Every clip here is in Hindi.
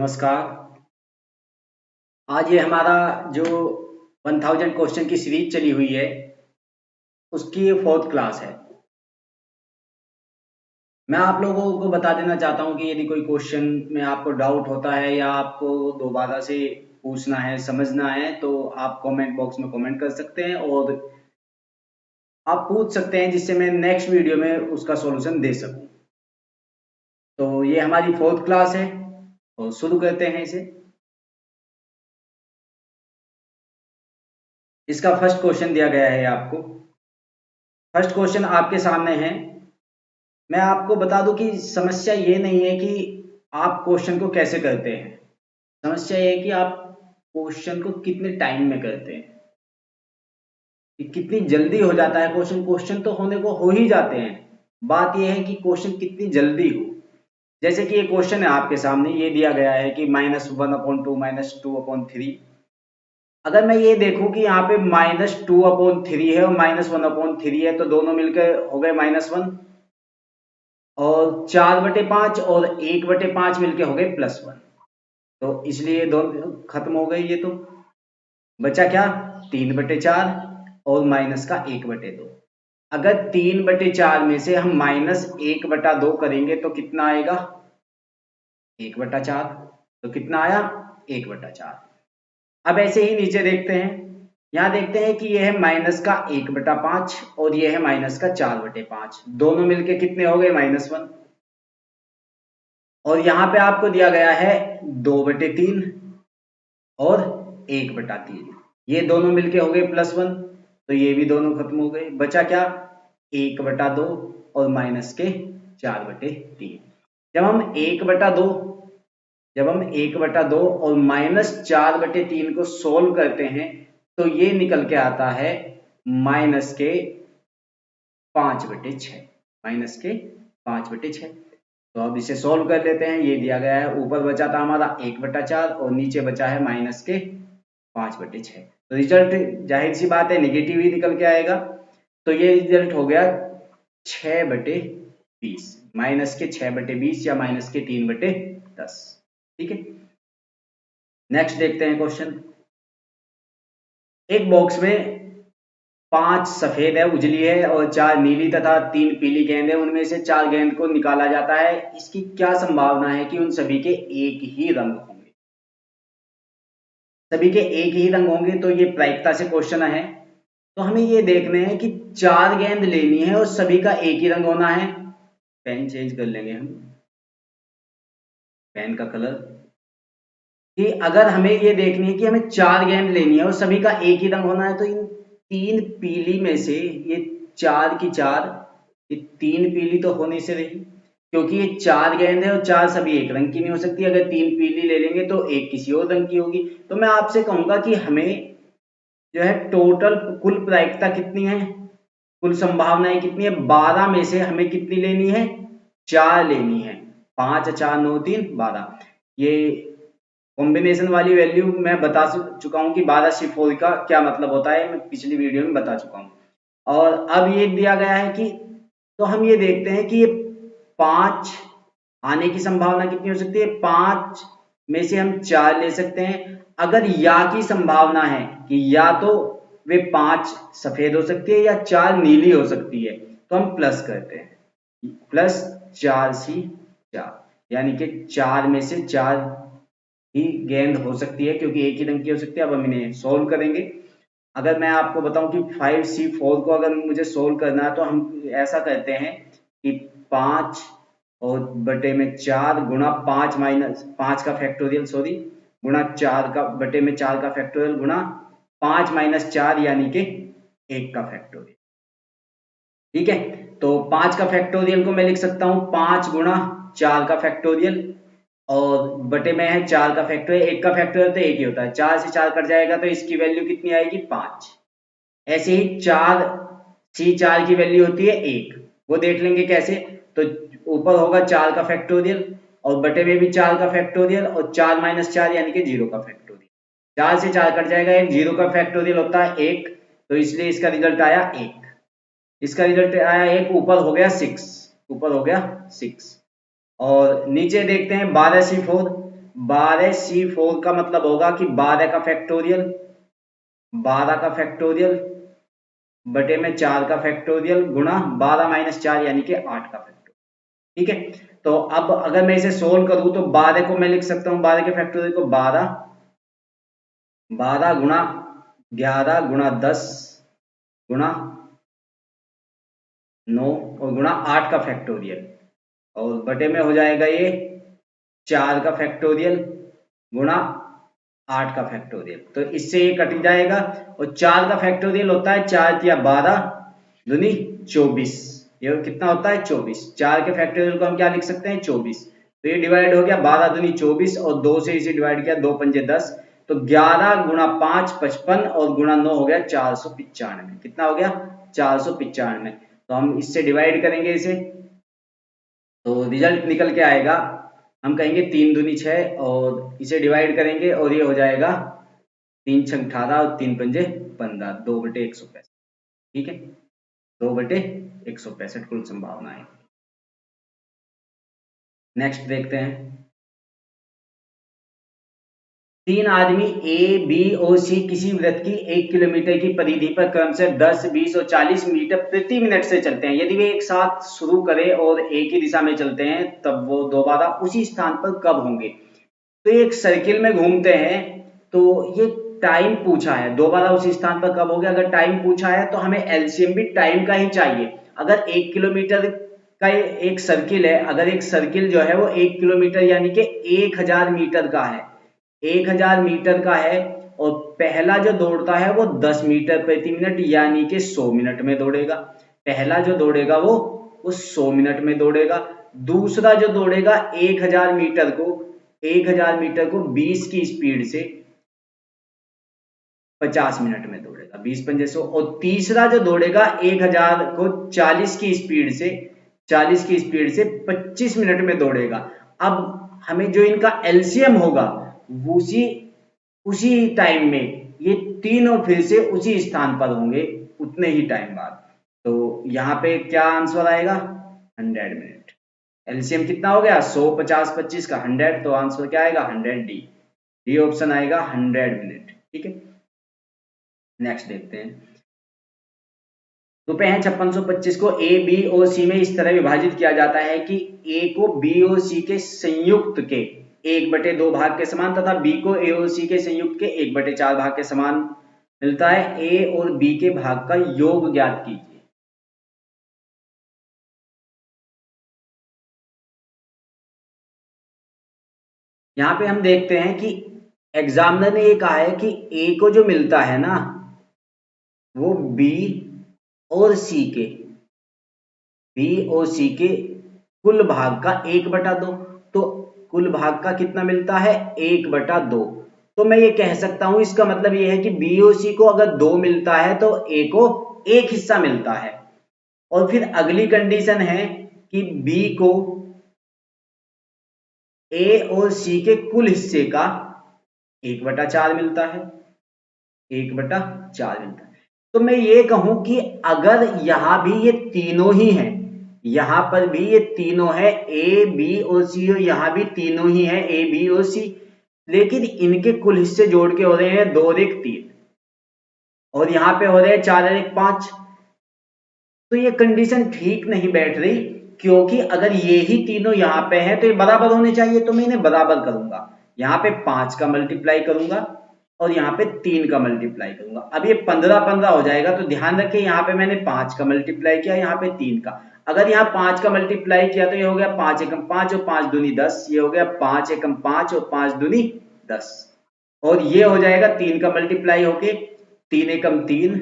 नमस्कार। आज ये हमारा जो 1000 क्वेश्चन की सीरीज चली हुई है उसकी ये 4th क्लास है। मैं आप लोगों को बता देना चाहता हूँ कि यदि कोई क्वेश्चन में आपको डाउट होता है या आपको दोबारा से पूछना है, समझना है, तो आप कमेंट बॉक्स में कमेंट कर सकते हैं और आप पूछ सकते हैं जिससे मैं नेक्स्ट वीडियो में उसका सॉल्यूशन दे सकूं। तो ये हमारी 4th क्लास है और शुरू करते हैं इसे। इसका फर्स्ट क्वेश्चन दिया गया है आपको। फर्स्ट क्वेश्चन आपके सामने है। मैं आपको बता दूं कि समस्या ये नहीं है कि आप क्वेश्चन को कैसे करते हैं, समस्या ये है कि आप क्वेश्चन को कितने टाइम में करते हैं, कि कितनी जल्दी हो जाता है क्वेश्चन। क्वेश्चन तो होने को हो ही जाते हैं, बात यह है कि क्वेश्चन कितनी जल्दी हो। जैसे कि ये क्वेश्चन है आपके सामने, ये दिया गया है कि -1/2 -2/3। अगर मैं ये देखूं कि यहाँ पे -2/3 है और -1/3 है, तो दोनों मिलकर हो गए -1, और 4/5 और 1/5 मिलके हो गए +1। तो इसलिए दोनों खत्म हो गई। ये तो बचा क्या, 3/4 और माइनस का 1/2। अगर 3/4 में से हम -1/2 करेंगे तो कितना आएगा, 1/4। तो कितना आया, 1/4। अब ऐसे ही नीचे देखते हैं। यहाँ देखते हैं कि यह है माइनस का 1/5 और यह है माइनस का 4/5, दोनों मिलके कितने हो गए, -1। और यहाँ पे आपको दिया गया है 2/3 और 1/3, ये दोनों मिलके हो गए +1। तो ये भी दोनों खत्म हो गए। बचा क्या, 1/2 और माइनस के 4/3। जब हम 1/2 जब हम 1/2 और -4/3 को सोल्व करते हैं तो ये निकल के आता है माइनस के 5/6। माइनस के 5/6। तो अब इसे सोल्व कर लेते हैं। ये दिया गया है, ऊपर बचा था हमारा 1/4 और नीचे बचा है माइनस के 5/6। तो रिजल्ट जाहिर सी बात है नेगेटिव ही निकल के आएगा। तो ये रिजल्ट हो गया 6/20, माइनस के 6/20 या माइनस के 3/10। ठीक है, नेक्स्ट देखते हैं क्वेश्चन। एक बॉक्स में 5 सफेद है, उजली है और 4 नीली तथा 3 पीली गेंद है। उनमें से 4 गेंद को निकाला जाता है। इसकी क्या संभावना है कि उन सभी के एक ही रंग होंगे। सभी के एक ही रंग होंगे, तो ये प्रायिकता से क्वेश्चन है। तो हमें ये देखना है कि 4 गेंद लेनी है और सभी का एक ही रंग होना है। पेन चेंज कर लेंगे हम, पेन का कलर। कि अगर हमें ये देखनी है कि हमें 4 गेंद लेनी है और सभी का एक ही रंग होना है, तो इन 3 पीली में से ये 4 की 4, ये 3 पीली तो होने से रही, क्योंकि ये 4 गेंद है और 4 सभी एक रंग की नहीं हो सकती। अगर 3 पीली ले लेंगे तो एक किसी और रंग की होगी। तो मैं आपसे कहूंगा कि हमें जो है टोटल कुल प्रायिकता कितनी है, कुल संभावनाएं कितनी है, 12 में से हमें कितनी लेनी है, 4 लेनी है। 5 4 9 3 12। ये कॉम्बिनेशन वाली वैल्यू मैं बता चुका हूं कि 12C4 का क्या मतलब होता है, मैं पिछली वीडियो में बता चुका हूं। और अब ये दिया गया है कि, तो हम ये देखते हैं कि ये 5 आने की संभावना कितनी हो सकती है, 5 में से हम 4 ले सकते हैं। अगर या की संभावना है कि या तो वे 5 सफेद हो सकती है या 4 नीली हो सकती है, तो हम प्लस करते हैं, +4C4, यानी कि 4 में से 4 ही गेंद हो सकती है, क्योंकि एक ही रंग की हो सकती है। अब हम इन्हें सोल्व करेंगे। अगर मैं आपको बताऊं कि 5C4 को अगर मुझे सोल्व करना है, तो हम ऐसा करते हैं कि 5 और बटे में 4 गुणा 5 माइनस 5 का फैक्टोरियल, सॉरी, गुणा 4 का बटे में 4 का फैक्टोरियल गुणा 5 माइनस 4 यानी कि 1 का फैक्टोरियल। ठीक है, तो 5 का फैक्टोरियल को मैं लिख सकता हूं 5 गुणा 4 का फैक्टोरियल, और बटे में है 4 का फैक्टोरियल। 1 का फैक्टोरियल तो 1 ही होता है, 4 से 4 कट जाएगा तो इसकी वैल्यू कितनी आएगी, 5। ऐसे ही 4C4 की वैल्यू होती है 1, वो देख लेंगे कैसे। तो ऊपर होगा 4 का फैक्टोरियल और बटे में भी 4 का फैक्टोरियल और 4 माइनस 4 यानी कि 0 का फैक्टोरियल। 4 से 4 कट जाएगा, एक 0 का फैक्टोरियल होता है 1, तो इसलिए इसका रिजल्ट आया 1। इसका रिजल्ट आया 1, ऊपर हो गया 6, 6। और नीचे देखते हैं 12C4। 12C4 12C4 का मतलब होगा कि 12 का फैक्टोरियल, 12 का फैक्टोरियल बटे में 4 का फैक्टोरियल गुणा 12 माइनस 4 यानी कि 8 का फैक्टोरियल। ठीक है, तो अब अगर मैं इसे सोल्व करूं तो 12 को मैं लिख सकता हूं, 12 के फैक्टोरियल को 12 गुणा 11 गुणा 10 गुणा 9 और गुणा 8 का फैक्टोरियल, और बटे में हो जाएगा ये 4 का फैक्टोरियल गुणा 8 का फैक्टोरियल। तो इससे ये कट जाएगा, और 4 का फैक्टोरियल होता है 4 या 12 दूनी 24, ये कितना होता है 24। 4 के फैक्टोरियल को हम क्या लिख सकते हैं 24, तो ये डिवाइड हो गया 12 दूनी 24 और 2 से इसे डिवाइड किया 2 पंजे 10, तो 11 गुणा 5 55 और गुणा 9 हो गया 495। कितना हो गया 495। तो हम इससे डिवाइड करेंगे इसे, तो रिजल्ट निकल के आएगा, हम कहेंगे 3 दूनी 6 और इसे डिवाइड करेंगे और ये हो जाएगा 3 छंग 18 और 3 पंजे 15, 2/165। ठीक है, 2/165 कुल संभावना है। नेक्स्ट देखते हैं, 3 आदमी ए बी और सी किसी वृत्त की 1 किलोमीटर की परिधि पर क्रमशः 10 20 और 40 मीटर प्रति मिनट से चलते हैं। यदि वे एक साथ शुरू करें और एक ही दिशा में चलते हैं तब वो दोबारा उसी स्थान पर कब होंगे। तो एक सर्किल में घूमते हैं, तो ये टाइम पूछा है, दोबारा उसी स्थान पर कब होंगे। अगर टाइम पूछा है तो हमें एलसीएम भी टाइम का ही चाहिए। अगर 1 किलोमीटर का एक सर्किल है, अगर एक सर्किल जो है वो 1 किलोमीटर यानी कि 1000 मीटर का है, 1000 मीटर का है, और पहला जो दौड़ता है वो 10 मीटर प्रति मिनट यानी कि 100 मिनट में दौड़ेगा। पहला जो दौड़ेगा वो 100 मिनट में दौड़ेगा। दूसरा जो दौड़ेगा 1000 मीटर को 20 की स्पीड से 50 मिनट में दौड़ेगा, 20 पंजे 100। और तीसरा जो दौड़ेगा 1000 को 40 की स्पीड से 25 मिनट में दौड़ेगा। अब हमें जो इनका एलसीएम होगा उसी टाइम में ये तीनों फिर से उसी स्थान पर होंगे उतने ही टाइम बाद। तो यहाँ पे क्या आंसर आएगा 100 मिनट। एलसीएम कितना हो गया 100 50 25 का 100, तो आंसर क्या आएगा 100 डी ऑप्शन आएगा 100 मिनट। ठीक है, नेक्स्ट देखते हैं, रुपए हैं 5625 को ए बी और सी में इस तरह विभाजित किया जाता है कि ए को बी और सी के संयुक्त के 1/2 भाग के समान तथा बी को ए और सी के संयुक्त के 1/4 भाग के समान मिलता है। ए और बी के भाग का योग ज्ञात कीजिए। यहाँ पे हम देखते हैं कि एग्जामिनर ने ये कहा है कि ए को जो मिलता है ना वो बी और सी के कुल भाग का 1/2, तो कुल भाग का कितना मिलता है 1/2। तो मैं ये कह सकता हूं, इसका मतलब ये है कि बी और सी को अगर 2 मिलता है तो ए को 1 हिस्सा मिलता है। और फिर अगली कंडीशन है कि बी को ए और सी के कुल हिस्से का 1/4 मिलता है, 1/4 मिलता है। तो मैं ये कहूं कि अगर यहां भी ये तीनों ही हैं, यहां पर भी ये तीनों है ए बी और सी, और यहां भी तीनों ही है ए बी और सी, लेकिन इनके कुल हिस्से जोड़ के हो रहे हैं 2 और 1 3, और यहां पे हो रहे हैं 4 और 1 5। तो ये कंडीशन ठीक नहीं बैठ रही, क्योंकि अगर ये ही तीनों यहाँ पे हैं तो ये बराबर होने चाहिए, तो मैं इन्हें बराबर करूंगा। यहाँ पे 5 का मल्टीप्लाई करूंगा और यहाँ पे 3 का मल्टीप्लाई करूंगा। अब ये 15 हो जाएगा, तो ध्यान रखिए यहाँ पे मैंने 5 का मल्टीप्लाई किया, यहाँ पे 3 का। अगर यहाँ 5 का मल्टीप्लाई किया तो ये हो गया 5 एकम 5 और 5 दूनी 10, ये हो गया 5 एकम 5 और 5 दूनी 10। और ये हो जाएगा 3 का मल्टीप्लाई होके 3 एकम 3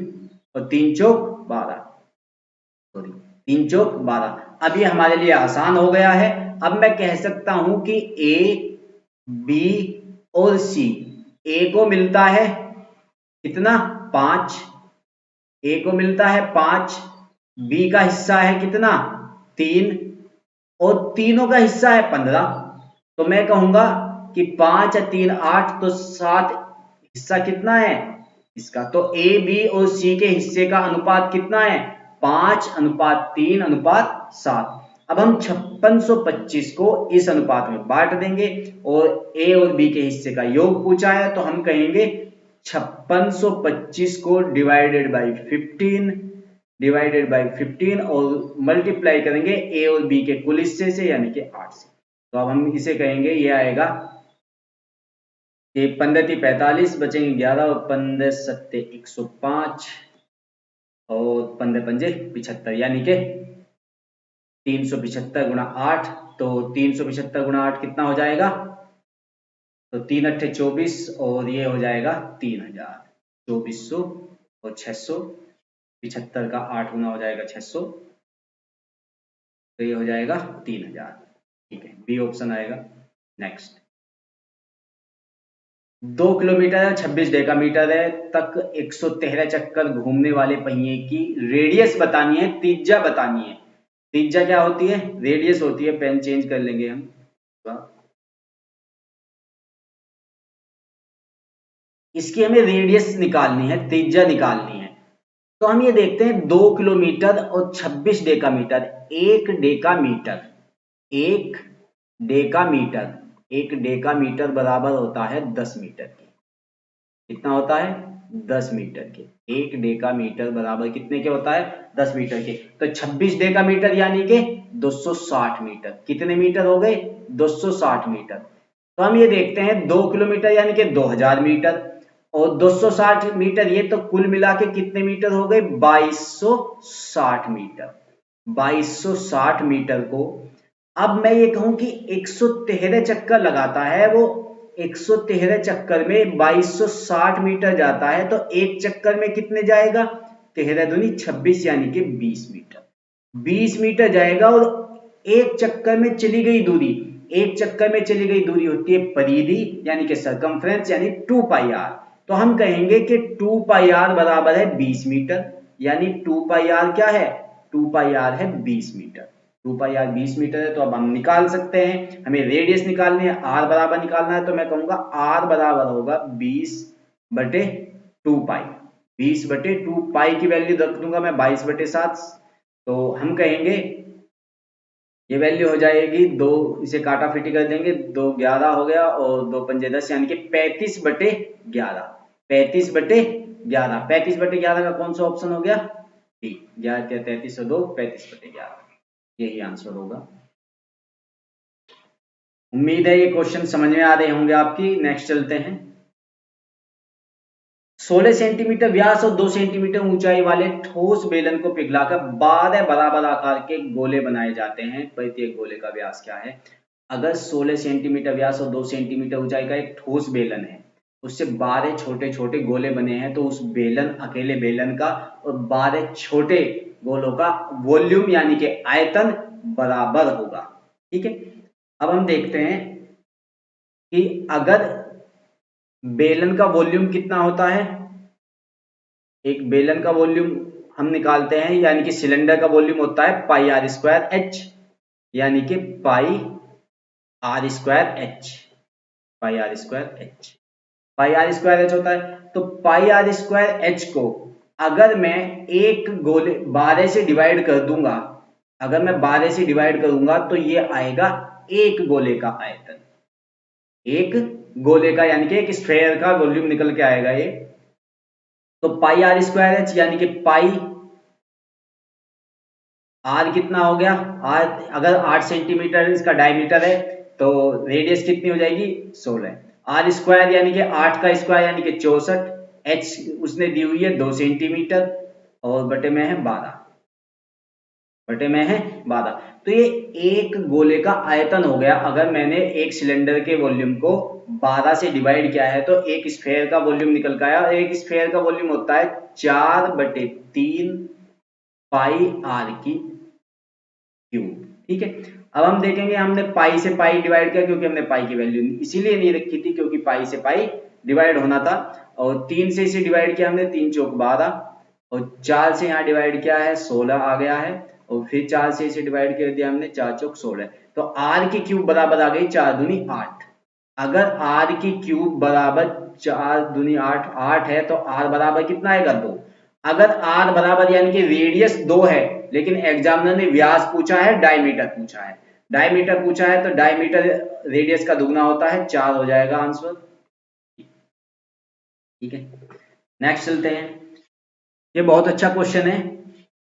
और 3 चौक 12, सॉरी 3 चौक 12। अब ये हमारे लिए आसान हो गया है। अब मैं कह सकता हूं कि ए बी और सी, ए को मिलता है कितना 5, ए को मिलता है 5, बी का हिस्सा है कितना 3, और तीनों का हिस्सा है 15। तो मैं कहूंगा कि 5 और 3 8, तो 7 हिस्सा कितना है इसका। तो ए बी और सी के हिस्से का अनुपात कितना है 5:3:7। अब हम 5625 को इस अनुपात में बांट देंगे और ए और बी के हिस्से का योग पूछा है, तो हम कहेंगे 5625 को डिवाइडेड बाई 15 और मल्टीप्लाई करेंगे ए और बी के कुल हिस्से से यानी कि 8 से। तो अब हम इसे कहेंगे, ये आएगा कि 15×3 = 45, बचेंगे 11 और 15×7 = 105 और 15×5 = 75 यानी कि 375 × 8। तो 375 × 8 कितना हो जाएगा? तो 3 × 8 = 24 और ये हो जाएगा 3000। 2400 और 675 का 8 गुना हो जाएगा 600, तो ये हो जाएगा 3000। ठीक है, बी ऑप्शन आएगा। नेक्स्ट, 2 किलोमीटर है 26 डेकामीटर है तक 113 चक्कर घूमने वाले पहिए की रेडियस बतानी है, त्रिज्या बतानी है। त्रिज्या क्या होती है? रेडियस होती है। पेन चेंज कर लेंगे हम। इसकी हमें रेडियस निकालनी है, त्रिज्या निकालनी है। तो हम ये देखते हैं 2 किलोमीटर और 26 डेकामीटर। एक डेकामीटर बराबर होता है 10 मीटर के। कितना होता है? 10 मीटर के। एक डेकामीटर बराबर कितने के होता है? 10 मीटर के। तो 26 डेकामीटर यानी कि 260 मीटर। कितने मीटर हो गए? 260 मीटर। तो हम ये देखते हैं 2 किलोमीटर यानी कि 2000 मीटर और 260 मीटर, ये तो कुल मिला के कितने मीटर हो गए? 2260 मीटर। 2260 मीटर को अब मैं ये कहूं कि 113 चक्कर लगाता है वो, 113 चक्कर में 2260 मीटर जाता है, तो एक चक्कर में कितने जाएगा? 13 दूनी 26 यानी कि 20 मीटर। 20 मीटर जाएगा और एक चक्कर में चली गई दूरी, एक चक्कर में चली गई दूरी होती है परिधि यानी कि सरकमफ्रेंस यानी 2πr। तो हम कहेंगे कि 2πr बराबर है 20 मीटर, यानी 2πr क्या है? 2πr है 20 मीटर। 2πr 20 मीटर है। तो अब हम निकाल सकते हैं, हमें रेडियस निकालनी है, r बराबर निकालना है, तो मैं कहूंगा r बराबर होगा 20/2π। 20/2π की वैल्यू रख दूंगा मैं 22/7। तो हम कहेंगे ये वैल्यू हो जाएगी 2, इसे काटा फिटी कर देंगे, 2 11 हो गया और 2 पंजे 10 यानी कि 35/11। 35/11। 35/11 का कौन सा ऑप्शन हो गया? डी। 11 × 33 और 2 35/11, यही आंसर होगा। उम्मीद है ये क्वेश्चन समझ में आ रहे होंगे आपकी। नेक्स्ट चलते हैं। 16 सेंटीमीटर व्यास और 2 सेंटीमीटर ऊंचाई वाले ठोस बेलन को पिघलाकर 12 बराबर आकार के गोले बनाए जाते हैं। प्रत्येक गोले का व्यास क्या है? अगर 16 सेंटीमीटर व्यास और 2 सेंटीमीटर ऊंचाई का एक ठोस बेलन है, उससे 12 छोटे छोटे गोले बने हैं, तो उस बेलन, अकेले बेलन का और 12 छोटे गोलों का वॉल्यूम यानी कि आयतन बराबर होगा। ठीक है, अब हम देखते हैं कि अगर बेलन का वॉल्यूम कितना होता है। एक बेलन का वॉल्यूम हम निकालते हैं, यानी कि सिलेंडर का वॉल्यूम होता है πr²h, यानी कि πr²h। πr²h होता है। तो πr²h को अगर मैं एक गोले 12 से डिवाइड कर दूंगा, अगर मैं 12 से डिवाइड करूंगा तो ये आएगा एक गोले का आयतन। एक गोले का यानी कि एक स्फेयर का वॉल्यूम निकल के आएगा ये। तो πr²h यानी कि पाई, r कितना हो गया? r अगर 8 सेंटीमीटर इसका डायमीटर है तो रेडियस कितनी हो जाएगी? 16। r² यानी कि 8 का स्क्वायर यानी कि 64। h उसने दी हुई है 2 सेंटीमीटर और बटे में है 12। तो ये एक गोले का आयतन हो गया। अगर मैंने एक सिलेंडर के वॉल्यूम को 12 से डिवाइड किया है तो एक स्फेयर का वॉल्यूम निकल के आया। एक स्फेयर का वॉल्यूम होता है 4/3 πr³ ठीक है। अब हम देखेंगे, हमने पाई से पाई डिवाइड किया क्योंकि हमने पाई की वैल्यू इसीलिए नहीं रखी थी क्योंकि पाई से पाई डिवाइड होना था, और 3 से इसे डिवाइड किया हमने, 3 चौक 12 और 4 से यहाँ डिवाइड किया है 16 आ गया है, और फिर 4 से इसे डिवाइड कर दिया हमने, 4 चौक 16। तो r की क्यूब बराबर आ गई 4 दूनी 8। अगर r की क्यूब बराबर 4 दूनी 8 है तो r बराबर कितना आएगा? 2। अगर r बराबर यानी कि रेडियस 2 है लेकिन एग्जामिनर ने व्यास पूछा है, डायमीटर पूछा है। डायमीटर पूछा है तो डायमीटर रेडियस का दुगना होता है, 4 हो जाएगा आंसर। ठीक है, नेक्स्ट चलते हैं। ये बहुत अच्छा क्वेश्चन है।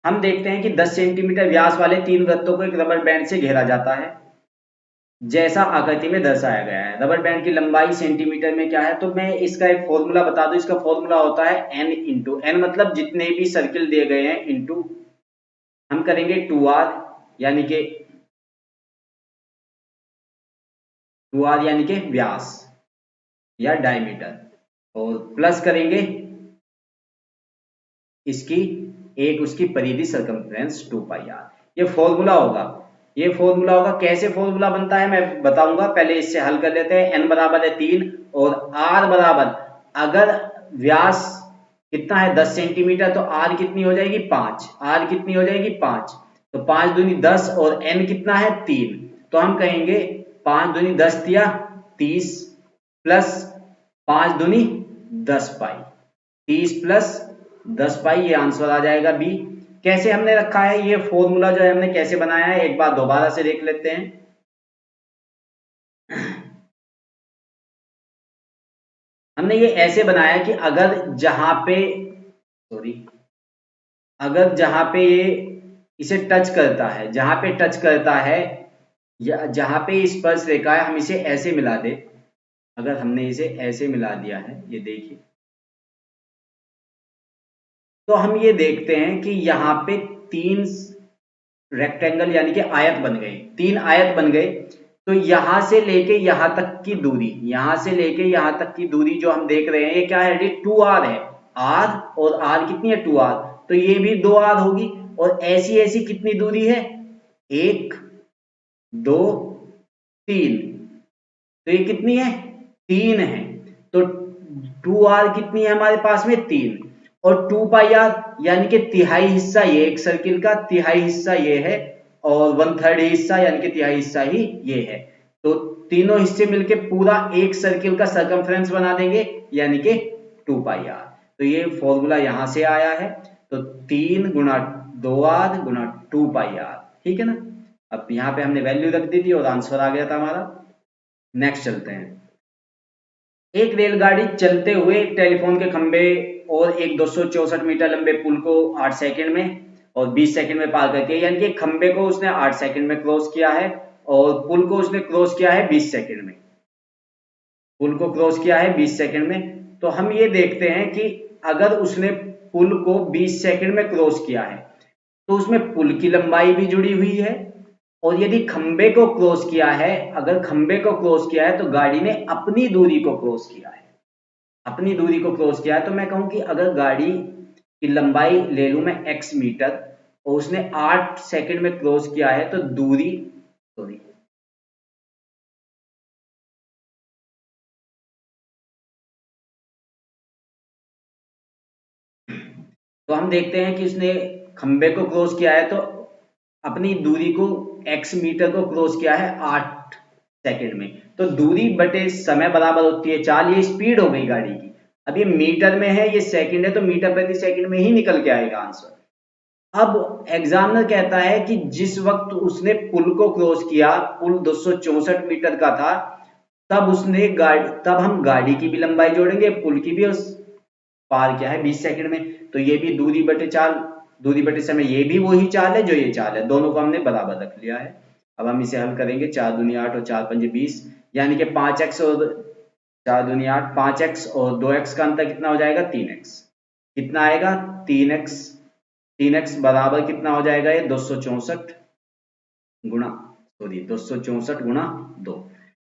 हम देखते हैं कि 10 सेंटीमीटर व्यास वाले 3 वृत्तों को एक रबर बैंड से घेरा जाता है, जैसा आकृति में दर्शाया गया है। रबर बैंड की लंबाई सेंटीमीटर में क्या है, तो मैं इसका एक फॉर्मूला बता दूं। इसका फॉर्मूला होता है n इंटू n, मतलब जितने भी सर्किल दिए गए हैं इंटू हम करेंगे 2r, यानी कि 2r यानी कि व्यास या डायमीटर, और प्लस करेंगे इसकी एक उसकी परिधि सर्कमफ्रेंस 2πr। ये फॉर्मूला होगा। ये फॉर्मूला होगा, कैसे फॉर्मूला बनता है मैं बताऊंगा, पहले इससे हल कर लेते हैं। n बराबर है 3 और r बराबर, अगर व्यास कितना है 10 सेंटीमीटर तो r कितनी हो जाएगी 5, r कितनी हो जाएगी 5, तो 5 दूनी 10 और n कितना है 3, तो हम कहेंगे 5 दूनी 10 दिया 30 प्लस 5 दूनी 10 पाई, 30 प्लस 10 पाई, ये आंसर आ जाएगा बी। कैसे हमने रखा है ये फॉर्मूला जो है हमने कैसे बनाया है, एक बार दोबारा से देख लेते हैं। हमने ये ऐसे बनाया कि अगर जहां पे ये इसे टच करता है, जहां पे टच करता है या जहां पे स्पर्श रेखा है, हम इसे ऐसे मिला दे। अगर हमने इसे ऐसे मिला दिया है, ये देखिए, तो हम ये देखते हैं कि यहाँ पे 3 रेक्टेंगल यानी कि आयत बन गए, 3 आयत बन गए। तो यहां से लेके यहां तक की दूरी, यहां से लेके यहां तक की दूरी जो हम देख रहे हैं, ये क्या है, 2r है। r और r कितनी है 2r, तो ये भी 2r होगी। और ऐसी ऐसी कितनी दूरी है, 1 2 3, तो ये कितनी है 3 है। तो 2r कितनी है हमारे पास में 3, और 2πr यानी कि तिहाई हिस्सा ये एक सर्किल का तिहाई हिस्सा ये है, और 1/3 हिस्सा यानी कि तिहाई हिस्सा ही ये है। तो तीनों हिस्से मिलके पूरा एक सर्किल का सर्कमफ्रेंस बना देंगे, यानी कि 2πr। तो ये फॉर्मूला यहां से आया है, तो 3 गुणा 2r गुणा 2πr, ठीक है ना। अब यहाँ पे हमने वैल्यू रख दी थी और आंसर आ गया था हमारा। नेक्स्ट चलते हैं। एक रेलगाड़ी चलते हुए टेलीफोन के खंभे और एक 264 मीटर लंबे पुल को 8 सेकंड में और 20 सेकंड में पार करके, यानी कि खंभे को उसने 8 सेकंड में क्रॉस किया है और पुल को उसने क्रॉस किया है 20 सेकंड में। पुल को क्रॉस किया है 20 सेकंड में। तो हम ये देखते हैं कि अगर उसने पुल को 20 सेकंड में क्रॉस किया है, तो उसमें पुल की लंबाई भी जुड़ी हुई है, और यदि खंबे को क्रॉस किया है, अगर खंबे को क्रॉस किया है तो गाड़ी ने अपनी दूरी को क्रॉस किया है, अपनी दूरी को क्रॉस किया है। तो मैं कहूं कि अगर गाड़ी की लंबाई ले लूं मैं x मीटर और उसने 8 सेकंड में क्रॉस किया है, तो दूरी तो हम देखते हैं कि उसने खंबे को क्रॉस किया है, तो अपनी दूरी को x मीटर को क्रॉस किया है 8 सेकंड में। तो दूरी बटे समय बराबर होती है 4, ये स्पीड हो गई गाड़ी की। अब ये मीटर में है, ये सेकंड है, तो मीटर प्रति सेकंड में ही निकल के आएगा आंसर। अब एग्जामिनर कहता है कि जिस वक्त उसने पुल को क्रॉस किया, पुल 264 मीटर का था, तब हम गाड़ी की भी लंबाई जोड़ेंगे, पुल की भी, और पार किया है 20 सेकंड में। तो ये भी दूरी बटे 4, दूरी बटे समय, ये भी वही चाल है जो ये चाल है, दोनों को हमने बराबर रख लिया है। अब हम इसे हल करेंगे, 4 दूनी 8 और 4 पंजे 20, यानी कि 5x और 4 दूनी 8, 5x और 2x का अंतर कितना हो जाएगा 3x। कितना आएगा 3x बराबर कितना हो जाएगा, ये 264 गुणा 264 गुणा 2,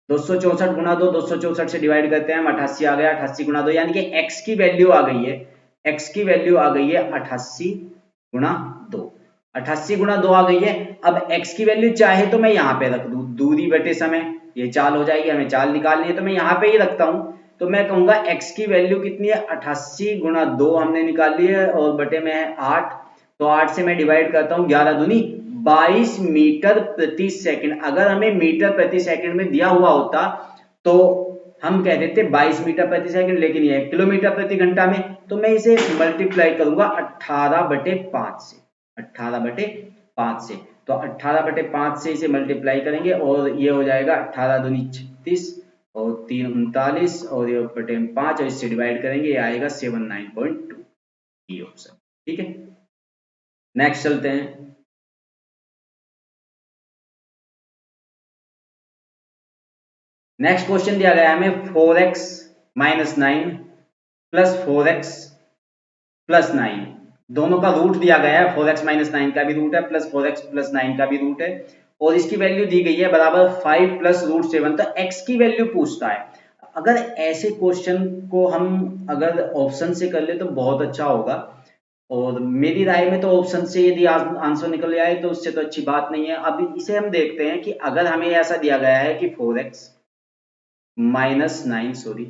264 गुणा 2, 264 से डिवाइड करते हैं हम, 88 आ गया। 88 गुणा 2 यानी कि x की वैल्यू आ गई है, x की वैल्यू आ गई है 88 गुणा 2, 88 गुणा 2 आ गई है। अब x की वैल्यू चाहे तो मैं यहाँ पे रख दूं, दूरी बटे समय, ये चाल हो जाएगी, हमें चाल निकालनी है तो मैं यहाँ पे ही रखता हूँ। तो मैं कहूंगा x की वैल्यू कितनी है, 88 गुणा 2 हमने निकाल ली है, और बटे में है 8, तो 8 से मैं डिवाइड करता हूँ, 11 दूनी 22 मीटर प्रति सेकंड। अगर हमें मीटर प्रति सेकंड में दिया हुआ होता तो हम कह देते 22 मीटर प्रति सेकंड, लेकिन यह किलोमीटर प्रति घंटा में, तो मैं इसे मल्टीप्लाई करूंगा 18/5 से, 18/5 5 से, तो 18/5 से इसे मल्टीप्लाई करेंगे और ये हो जाएगा 18 दूनी 36 और 3 39 और ये बटे 5 और इससे डिवाइड करेंगे, ये आएगा 79.2, ये ऑप्शन। ठीक है, नेक्स्ट चलते हैं। नेक्स्ट क्वेश्चन दिया गया है हमें 4x - 9 प्लस 4x प्लस 9, दोनों का रूट दिया गया है, 4x - 9 का भी रूट है प्लस 4x प्लस 9 का भी रूट है, और इसकी वैल्यू दी गई है बराबर 5 प्लस √7। तो x की वैल्यू पूछता है। अगर ऐसे क्वेश्चन को हम अगर ऑप्शन से कर ले तो बहुत अच्छा होगा, और मेरी राय में तो ऑप्शन से यदि आंसर निकल आए तो उससे तो अच्छी बात नहीं है। अब इसे हम देखते हैं कि अगर हमें ऐसा दिया गया है कि 4x - 9, सॉरी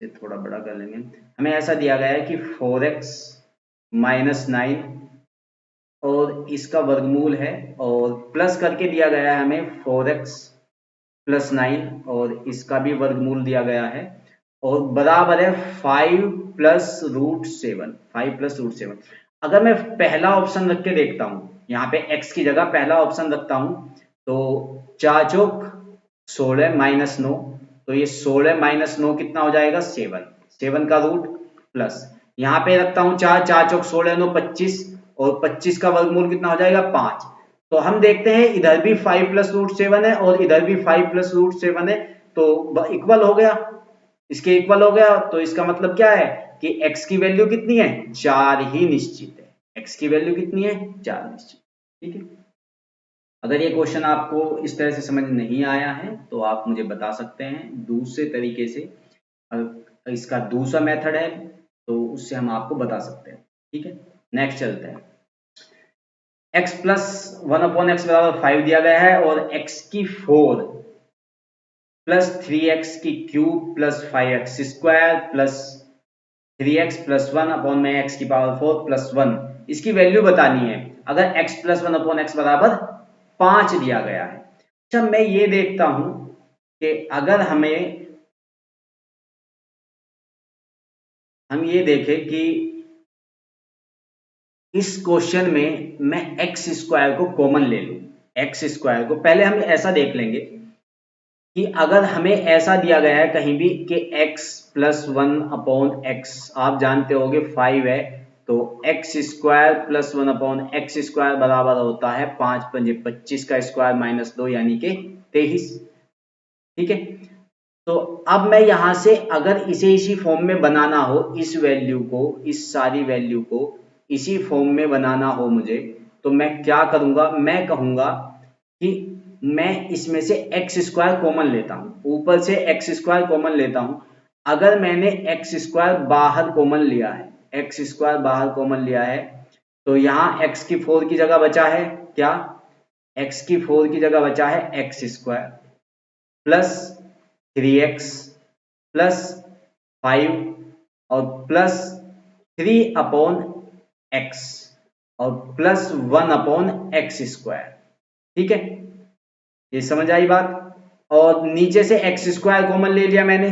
ये थोड़ा बड़ा कर लेंगे, हमें ऐसा दिया गया है कि 4x - 9 और इसका वर्गमूल है, और प्लस करके दिया गया है हमें 4x प्लस 9 और इसका भी वर्गमूल दिया गया है, और बराबर है 5 प्लस √7, 5 प्लस √7। अगर मैं पहला ऑप्शन रख के देखता हूं, यहाँ पे x की जगह पहला ऑप्शन रखता हूं, तो 4 चौक 16 - 9, तो ये 16 - 9 कितना हो जाएगा 7, 7 का रूट प्लस यहाँ पे रखता हूं 4, 4 चौक 16 9 25, और 25 का वर्गमूल कितना हो जाएगा 5। तो हम देखते हैं इधर भी 5 प्लस √7 है और इधर भी 5 प्लस √7 है, तो इक्वल हो गया, इसके इक्वल हो गया। तो इसका मतलब क्या है कि x की वैल्यू कितनी है 4 ही निश्चित है, x की वैल्यू कितनी है 4 निश्चित। ठीक है, अगर ये क्वेश्चन आपको इस तरह से समझ नहीं आया है तो आप मुझे बता सकते हैं दूसरे तरीके से, इसका दूसरा मेथड है तो उससे हम आपको बता सकते हैं। ठीक है, नेक्स्ट चलते हैं। x प्लस 1/x बराबर 5 दिया गया है, और x की 4 प्लस 3x की cube plus 5x square plus 3x plus 1/x की पावर 4 प्लस 1, इसकी वैल्यू बतानी है अगर x प्लस 1/x बराबर 5 दिया गया है। अच्छा, मैं ये देखता हूं कि अगर हम ये देखें कि इस क्वेश्चन में मैं एक्स स्क्वायर को कॉमन ले लूं, एक्स स्क्वायर को पहले हम ऐसा देख लेंगे कि अगर हमें ऐसा दिया गया है कहीं भी कि x प्लस 1/x, आप जानते होंगे 5 है, तो x square plus 1/x square बराबर होता है 5 पंजे 25 का स्क्वायर माइनस 2 यानी कि 23। ठीक है, तो अब मैं यहां से अगर इसे इसी फॉर्म में बनाना हो, इस वैल्यू को, इस सारी वैल्यू को इसी फॉर्म में बनाना हो मुझे, तो मैं क्या करूंगा, मैं कहूंगा कि मैं इसमें से एक्स स्क्वायर कॉमन लेता हूं, ऊपर से एक्स स्क्वायर कॉमन लेता हूं। अगर मैंने एक्स स्क्वायर बाहर कॉमन लिया है, एक्स स्क्वायर बाहर कॉमन लिया है, तो यहां एक्स की 4 की जगह बचा है क्या, एक्स की 4 की जगह बचा है x square plus 3x plus 5 और प्लस 3/x और प्लस 1/x स्क्वायर। ठीक है, ये समझ आई बात। और नीचे से एक्स स्क्वायर कॉमन ले लिया मैंने,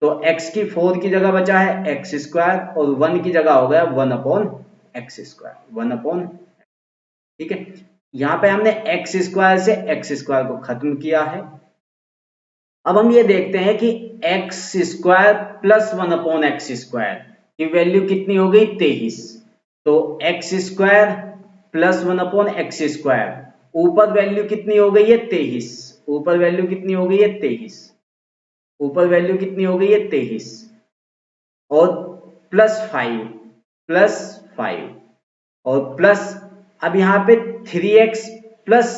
तो x की 4 की जगह बचा है एक्स स्क्वायर और 1 की जगह हो गया 1/x स्क्वायर, 1/। ठीक है, यहां पे हमने एक्स स्क्वायर से एक्स स्क्वायर को खत्म किया है। अब हम ये देखते हैं कि x square plus 1/x square की वैल्यू कितनी हो गई 23। तो x square plus 1/x square, ऊपर वैल्यू कितनी हो गई है 23, ऊपर वैल्यू कितनी हो गई है 23, ऊपर वैल्यू कितनी हो गई है 23 और प्लस 5, प्लस 5 और प्लस, अब यहां पे 3x प्लस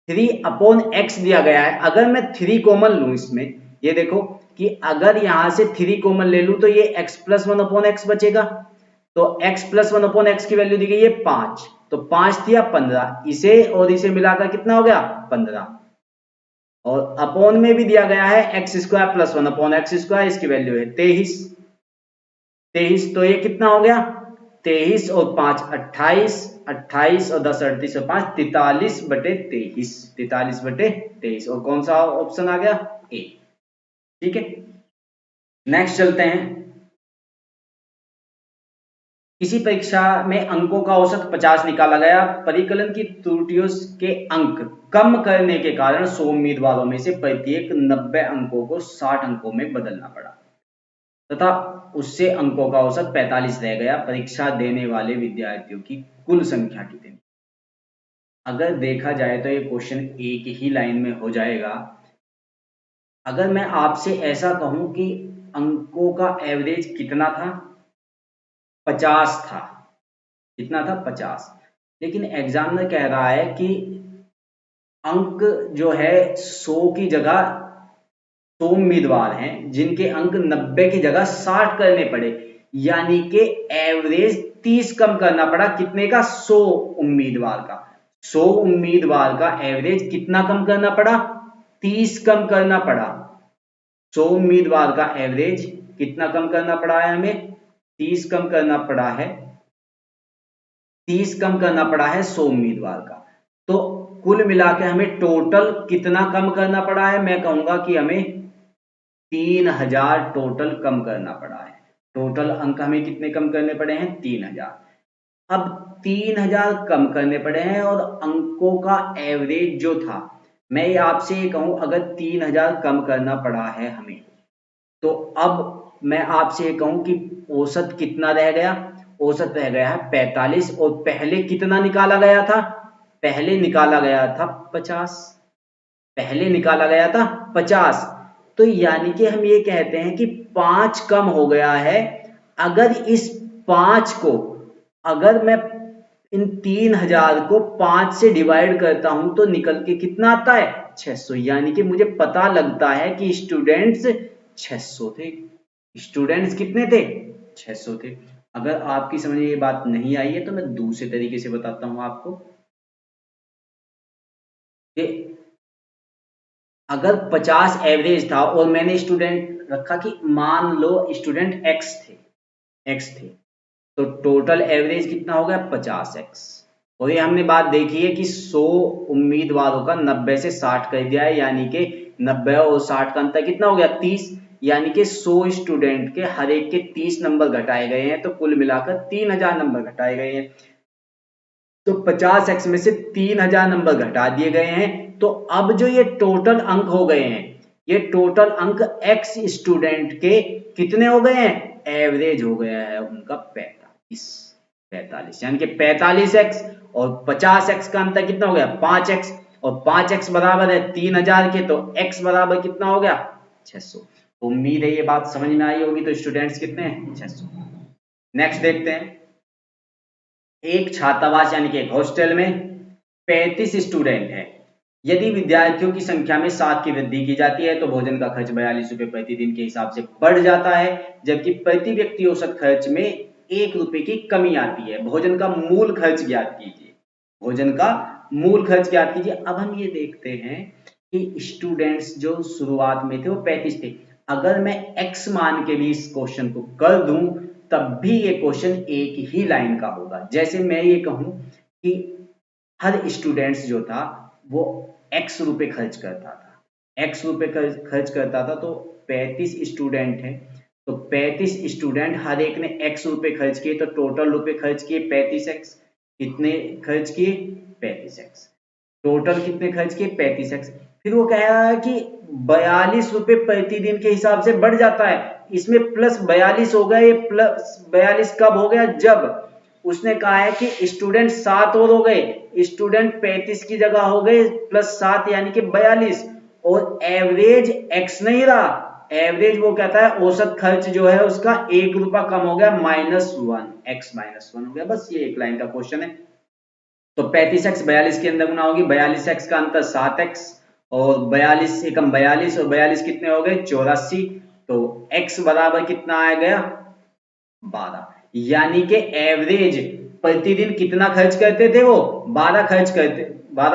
3/x दिया गया है। अगर मैं 3 कॉमन लूं इसमें, ये देखो कि अगर यहां से 3 कॉमन ले लूं तो ये x प्लस 1/x बचेगा, तो x प्लस 1/x की वैल्यू दी गई है 5, तो 5 दिया 15, इसे और इसे मिलाकर कितना हो गया 15, और अपॉन में भी दिया गया है x square plus 1/x square, इसकी वैल्यू है 23, 23, तो ये कितना हो गया 23 और 5 28, 28 और 10 38 और 5 43/23, 43/23, और कौन सा ऑप्शन आ गया ए। ठीक है, नेक्स्ट चलते हैं। किसी परीक्षा में अंकों का औसत 50 निकाला गया, परिकलन की त्रुटियों के अंक कम करने के कारण 100 उम्मीदवारों में से प्रत्येक 90 अंकों को 60 अंकों में बदलना पड़ा तथा उससे अंकों का औसत 45 रह गया। परीक्षा देने वाले विद्यार्थियों की कुल संख्या कितनी? अगर देखा जाए तो ये क्वेश्चन एक ही लाइन में हो जाएगा। अगर मैं आपसे ऐसा कहूं कि अंकों का एवरेज कितना था, 50 था। कितना था? 50। लेकिन एग्जामिनर कह रहा है कि अंक जो है 100 की जगह 100 उम्मीदवार हैं जिनके अंक 90 की जगह 60 करने पड़े, यानी कि एवरेज 30 कम करना पड़ा। कितने का? 100 उम्मीदवार का। 100 उम्मीदवार का एवरेज कितना कम करना पड़ा? 30 कम करना पड़ा। 100 उम्मीदवार का एवरेज कितना कम करना पड़ा है हमें? 30 कम करना पड़ा है। 30 कम करना पड़ा है 100 उम्मीदवार का। तो कुल मिला के हमें टोटल कितना कम करना पड़ा है? मैं कहूंगा कि हमें 3000 टोटल कम करना पड़ा है। टोटल अंक हमें कितने कम करने पड़े हैं? 3000। अब 3000 कम करने पड़े हैं और अंकों का एवरेज जो था, मैं आपसे ये कहूं अगर 3000 कम करना पड़ा है हमें, तो अब मैं आपसे ये कहूं कि औसत कितना रह गया? औसत रह गया है 45 और पहले कितना निकाला गया था? पहले निकाला गया था 50। पहले निकाला गया था 50। तो यानी कि हम ये कहते हैं कि 5 कम हो गया है। अगर इस 5 को, अगर मैं इन 3000 को 5 से डिवाइड करता हूं तो निकल के कितना आता है? 600। यानी कि मुझे पता लगता है कि स्टूडेंट्स 600 थे। स्टूडेंट्स कितने थे? 600 थे। अगर आपकी समझ में ये बात नहीं आई है तो मैं दूसरे तरीके से बताता हूं आपको कि अगर 50 एवरेज था और मैंने स्टूडेंट रखा कि मान लो स्टूडेंट एक्स थे, तो टोटल एवरेज कितना हो गया? 50x। और ये हमने बात देखी है कि 100 उम्मीदवारों का 90 से 60 कर दिया है, यानी कि 90 और 60 का अंतर कितना हो गया? 30। यानी कि 100 स्टूडेंट के हर एक के 30 नंबर घटाए गए हैं, तो कुल मिलाकर 3000 नंबर घटाए गए हैं। तो 50x में से 3000 नंबर घटा दिए गए हैं। तो अब जो ये टोटल अंक हो गए हैं, ये टोटल अंक x स्टूडेंट के कितने हो गए हैं? एवरेज हो गया है उनका 45। यानी कि 45x और 50x का अंतर कितना हो गया? 5x। और 5x बराबर है 3000 के, तो x बराबर कितना हो गया? 600। उम्मीद है ये बात समझ में आई होगी। तो स्टूडेंट्स कितने हैं? 600। नेक्स्ट देखते हैं। एक छात्रावास यानी कि एक हॉस्टल में 35 स्टूडेंट है। यदि विद्यार्थियों की संख्या में 7 की वृद्धि की जाती है तो भोजन का खर्च 42 रुपए प्रतिदिन के हिसाब से बढ़ जाता है, जबकि प्रति व्यक्ति औसत खर्च में 1 रुपए की कमी आती है। भोजन का मूल खर्च ज्ञात कीजिए। भोजन का मूल खर्च ज्ञात कीजिए। अब हम ये देखते हैं कि स्टूडेंट्स जो शुरुआत में थे वो 35 थे। अगर मैं x मान के भी इस क्वेश्चन को कर दूं तब भी ये क्वेश्चन एक ही लाइन का होगा। जैसे मैं ये कहूं कि हर स्टूडेंट्स जो था वो x रुपए खर्च करता था, x रुपए खर्च करता था, तो 35 स्टूडेंट है, तो 35 स्टूडेंट हर एक ने x रुपए खर्च किए, तो टोटल रुपए खर्च किए 35x। कितने खर्च किए? 35x। टोटल कितने खर्च किए? 35x। फिर वो कह रहा है कि 42 रुपए प्रतिदिन के हिसाब से बढ़ जाता है। इसमें प्लस 42 हो गया। ये प्लस 42 कब हो गया? जब उसने कहा है कि स्टूडेंट 7 और हो गए, स्टूडेंट 35 की जगह हो गए प्लस 7 यानी कि 42। और एवरेज x नहीं रहा, एवरेज वो कहता है औसत खर्च जो है उसका 1 रुपया कम हो गया, -1, x -1 हो गया। बस ये एक लाइन का क्वेश्चन है। तो 35x 42 के अंदर गुना होगी, 42x का अंतर 7x, और 42 एकम 42 और 42 कितने हो गए? 84। तो x बराबर कितना आ गया? 12। यानी कि एवरेज प्रतिदिन कितना खर्च करते थे? वो 12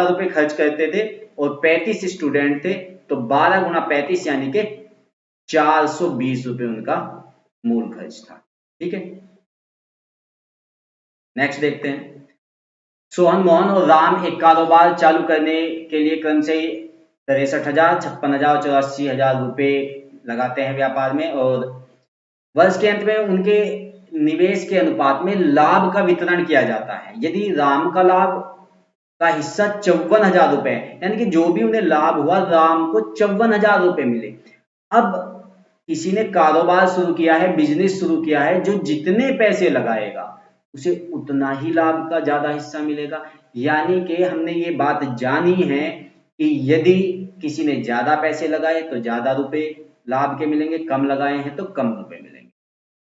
रुपए खर्च करते थे और 35 स्टूडेंट थे, तो 12 गुना 35 यानी कि 420 रुपए उनका मूल खर्च था। ठीक है, नेक्स्ट देखते हैं। सोहन, मोहन और राम एक कारोबार चालू करने के लिए क्रम से 63,000, 56,000 और 84,000 रुपए लगाते हैं व्यापार में, और वर्ष के अंत में उनके निवेश के अनुपात में लाभ का वितरण किया जाता है। यदि राम का लाभ का हिस्सा 54,000 रुपए, यानी कि जो भी उन्हें लाभ हुआ राम को 54,000 रुपए मिले। अब किसी ने कारोबार शुरू किया है, बिजनेस शुरू किया है, जो जितने पैसे लगाएगा उसे उतना ही लाभ का ज्यादा हिस्सा मिलेगा। यानी कि हमने ये बात जानी है कि यदि किसी ने ज्यादा पैसे लगाए तो ज्यादा रुपए लाभ के मिलेंगे, कम लगाए हैं तो कम रुपए मिलेंगे।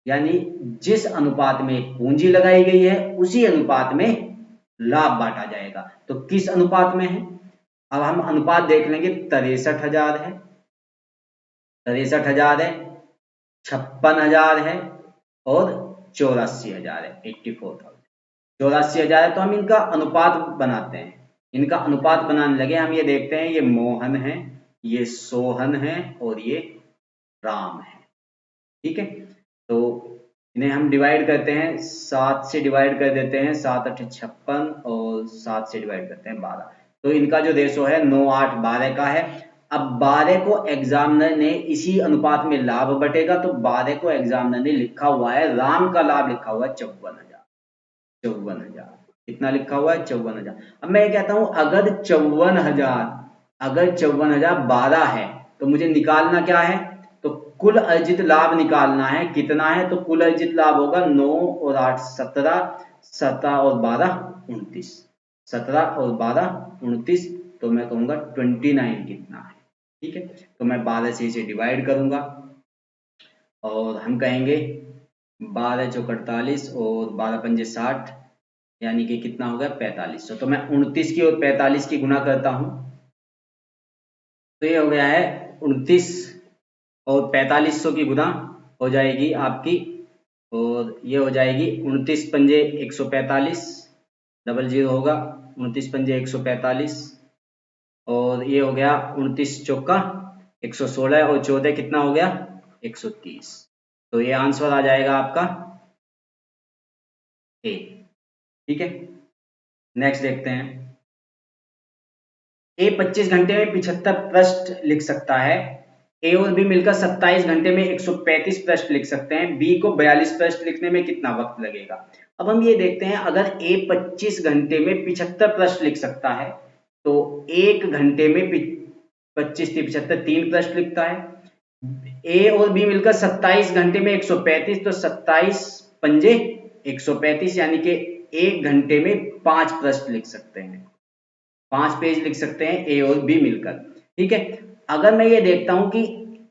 यानी जिस अनुपात में पूंजी लगाई गई है उसी अनुपात में लाभ बांटा जाएगा। तो किस अनुपात में है, अब हम अनुपात देख लेंगे। 63,000 है, 63,000 है, 56,000 है और 84,000 है, 84,000। 84,000 है, तो हम इनका अनुपात बनाते हैं। इनका अनुपात बनाने लगे, हम ये देखते हैं, ये मोहन है, ये सोहन है और ये राम है। ठीक है, तो इन्हें हम डिवाइड करते हैं, 7 से डिवाइड कर देते हैं, 7 8 56 और 7 से डिवाइड करते हैं 12। तो इनका जो रेशो है 9 8 12 का है। अब 12 को एग्जामिनर ने इसी अनुपात में लाभ बटेगा, तो 12 को एग्जामिनर ने लिखा हुआ है, राम का लाभ लिखा हुआ है 54,000। 54,000 कितना लिखा हुआ है, 54,000। अब मैं ये कहता हूं अगर 54,000 12 है तो मुझे निकालना क्या है, तो कुल अर्जित लाभ निकालना है। कितना है, तो कुल अर्जित लाभ होगा 9 और 8 17, 17 और 12 29, 17 और 12 29, तो मैं कहूंगा 29 कितना है। ठीक है, तो मैं 12 से इसे डिवाइड करूंगा और हम कहेंगे 12 चौक 48 और 12 पंजे 60, यानी कि कितना हो गया 4500। तो मैं 29 की और 45 की गुना करता हूं, तो ये हो गया है 29 और 4500 की गुना हो जाएगी आपकी, और ये हो जाएगी 29 पंजे 145, डबल जीरो होगा, 29 पंजे 145 और ये हो गया 29 चौका 116 और 14 कितना हो गया 130। तो ये आंसर आ जाएगा आपका ए। ठीक है, नेक्स्ट देखते हैं। ए 25 घंटे में 75 पृष्ठ लिख सकता है। ए और बी मिलकर 27 घंटे में 135 पृष्ठ लिख सकते हैं। बी को 42 पृष्ठ लिखने में कितना वक्त लगेगा। अब हम ये देखते हैं, अगर ए 25 घंटे में 75 पृष्ठ लिख सकता है तो 1 घंटे में 25 से 75 3 पृष्ठ लिखता है। ए और बी मिलकर 27 घंटे में 135, तो 27 पंजे 135, यानी कि 1 घंटे में 5 पृष्ठ लिख सकते हैं, 5 पेज लिख सकते हैं ए और बी मिलकर। ठीक है, अगर मैं ये देखता हूं कि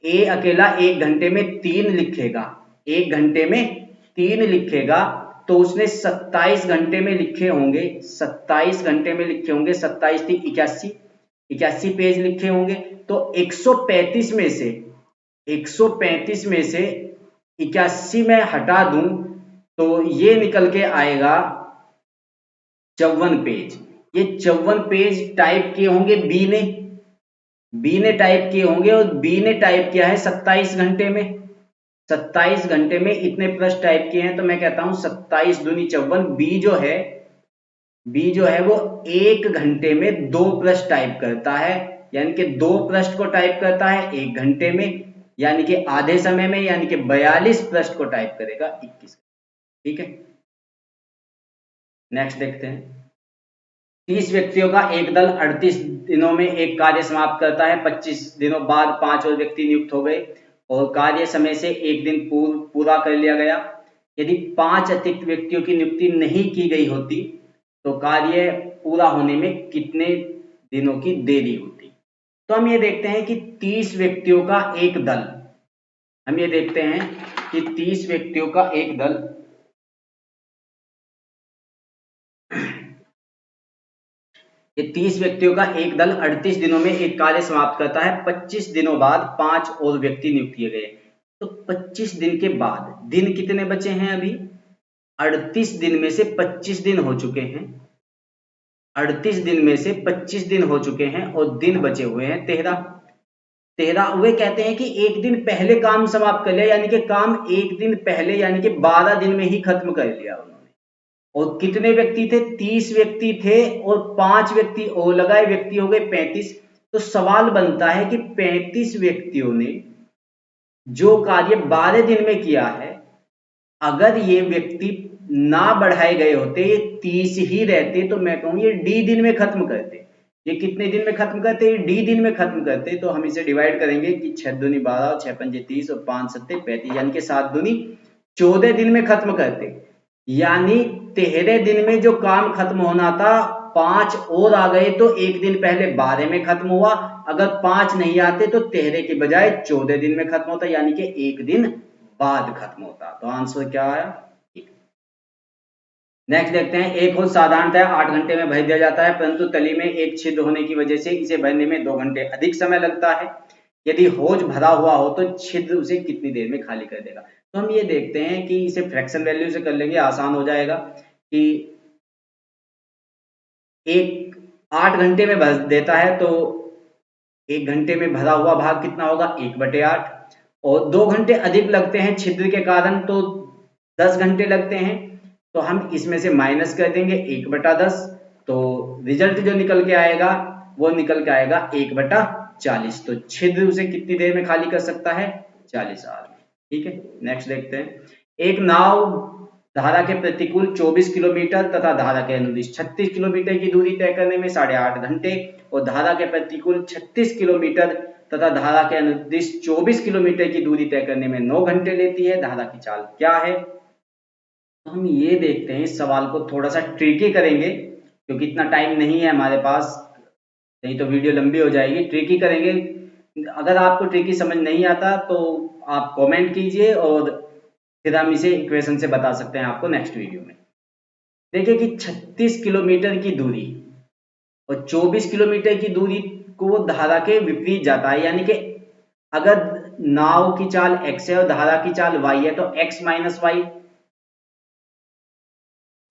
ए अकेला 1 घंटे में 3 लिखेगा, 1 घंटे में 3 लिखेगा, तो उसने 27 घंटे में लिखे होंगे, 27 घंटे में लिखे होंगे, 27 थी 81, 81 पेज लिखे होंगे। तो 135 में से 81 में हटा दूं तो ये निकल के आएगा 54 पेज। ये 54 पेज टाइप किए होंगे बी ने टाइप किए होंगे, और बी ने टाइप किया है 27 घंटे में। 27 घंटे में इतने पृष्ठ टाइप किए हैं, तो मैं कहता हूं 27 दूनी 54। बी जो है वो 1 घंटे में 2 पृष्ठ टाइप करता है, यानी कि 2 पृष्ठ को टाइप करता है 1 घंटे में, यानी कि आधे समय में, यानी कि 42 पृष्ठ को टाइप करेगा 21। ठीक है, नेक्स्ट देखते हैं। 30 व्यक्तियों का एक दल 38 दिनों में एक कार्य समाप्त करता है। 25 दिनों बाद 5 और व्यक्ति नियुक्त हो गए और कार्य समय से 1 दिन पूरा कर लिया गया। यदि 5 अतिरिक्त व्यक्तियों की नियुक्ति नहीं की गई होती तो कार्य पूरा होने में कितने दिनों की देरी होती। तो हम ये देखते हैं कि 30 व्यक्तियों का एक दल, हम ये देखते हैं कि 30 व्यक्तियों का एक दल ये 30 व्यक्तियों का एक दल 38 दिनों में एक कार्य समाप्त करता है। 25 दिनों बाद 5 और व्यक्ति नियुक्त किए गए। तो 25 दिन के बाद दिन कितने बचे हैं अभी, 38 दिन में से 25 दिन हो चुके हैं, 38 दिन में से 25 दिन हो चुके हैं और दिन बचे हुए हैं 13। वे कहते हैं कि एक दिन पहले काम समाप्त कर लिया, यानी कि काम एक दिन पहले, यानी कि 12 दिन में ही खत्म कर लिया उन्होंने। और कितने व्यक्ति थे, 30 व्यक्ति थे और 5 व्यक्ति और लगाए, व्यक्ति हो गए 35। तो सवाल बनता है कि 35 व्यक्तियों ने जो कार्य 12 दिन में किया है, अगर ये व्यक्ति ना बढ़ाए गए होते, ये 30 ही रहते, तो मैं कहूँ ये डी दिन में खत्म करते। ये कितने दिन में खत्म करते? ये डी दिन में खत्म करते। तो हम इसे डिवाइड करेंगे कि 6 दूनी 12 और 6 पंजे 30 और 5 सत्ते 35, यानी कि 7 दूनी 14 दिन में खत्म करते। यानी 13 दिन में जो काम खत्म होना था, 5 और आ गए तो एक दिन पहले 12 में खत्म हुआ। अगर 5 नहीं आते तो 13 के बजाय 14 दिन में खत्म होता, यानी कि एक दिन बाद खत्म होता। तो आंसर क्या आया? नेक्स्ट देखते हैं, एक होल साधारणतः 8 घंटे में भर दिया जाता है, परंतु तली में एक छिद्र होने की वजह से इसे भरने में 2 घंटे अधिक समय लगता है। यदि होज भरा हुआ हो तो छिद्र उसे कितनी देर में खाली कर देगा? तो हम ये देखते हैं कि इसे फ्रैक्शन वैल्यू से कर लेंगे, आसान हो जाएगा। कि एक 8 घंटे में भर देता है तो 1 घंटे में भरा हुआ भाग कितना होगा? 1/8। और 2 घंटे अधिक लगते हैं छिद्र के कारण, तो 10 घंटे लगते हैं। तो हम इसमें से माइनस कर देंगे 1/10। तो रिजल्ट जो निकल के आएगा वो निकल के आएगा 1/40। तो छिद्र उसे कितनी देर में खाली कर सकता है? 40 आवर में। ठीक है, नेक्स्ट देखते हैं। एक नाव धारा के प्रतिकूल 24 किलोमीटर तथा धारा के अनुदिश 36 किलोमीटर की दूरी तय करने में 8.5 घंटे और धारा के प्रतिकूल 36 किलोमीटर तथा धारा के अनुदिश 24 किलोमीटर की दूरी तय करने में 9 घंटे लेती है। धारा की चाल क्या है? तो हम ये देखते हैं, इस सवाल को थोड़ा सा ट्रिकी करेंगे क्योंकि इतना टाइम नहीं है हमारे पास, नहीं तो वीडियो लंबी हो जाएगी। ट्रिकी करेंगे। अगर आपको ट्रिकी समझ नहीं आता तो आप कमेंट कीजिए और फिर हम इसे इक्वेशन से बता सकते हैं आपको नेक्स्ट वीडियो में। देखिए कि 36 किलोमीटर की दूरी और 24 किलोमीटर की दूरी को वो धारा के विपरीत जाता है, यानी कि अगर नाव की चाल x है और धारा की चाल y है तो x माइनस वाई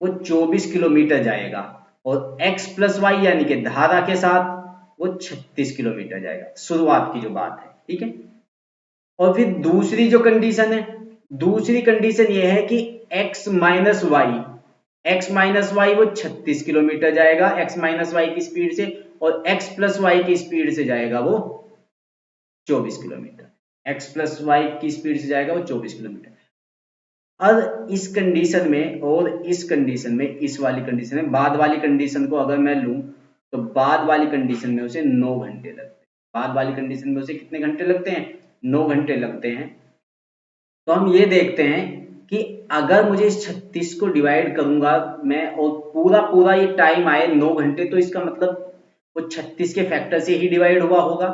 वो 24 किलोमीटर जाएगा और x प्लस वाई यानी कि धारा के साथ वो 36 किलोमीटर जाएगा, शुरुआत की जो बात है। ठीक है, और फिर दूसरी जो कंडीशन है, दूसरी कंडीशन ये है कि x माइनस वाई वो 36 किलोमीटर जाएगा x माइनस वाई की स्पीड से, और x प्लस वाई की स्पीड से जाएगा वो 24 किलोमीटर। x प्लस वाई की स्पीड से जाएगा वो 24 किलोमीटर। अब इस कंडीशन में और इस कंडीशन में, इस वाली कंडीशन में, बाद वाली कंडीशन को अगर मैं लूं तो बाद वाली कंडीशन में उसे 9 घंटे लगते हैं। बाद वाली कंडीशन में उसे कितने घंटे लगते हैं? 9 घंटे लगते हैं। तो हम ये देखते हैं कि अगर मुझे इस 36 को डिवाइड करूंगा मैं और पूरा पूरा ये टाइम आए 9 घंटे, तो इसका मतलब वो 36 के फैक्टर से ही डिवाइड हुआ होगा।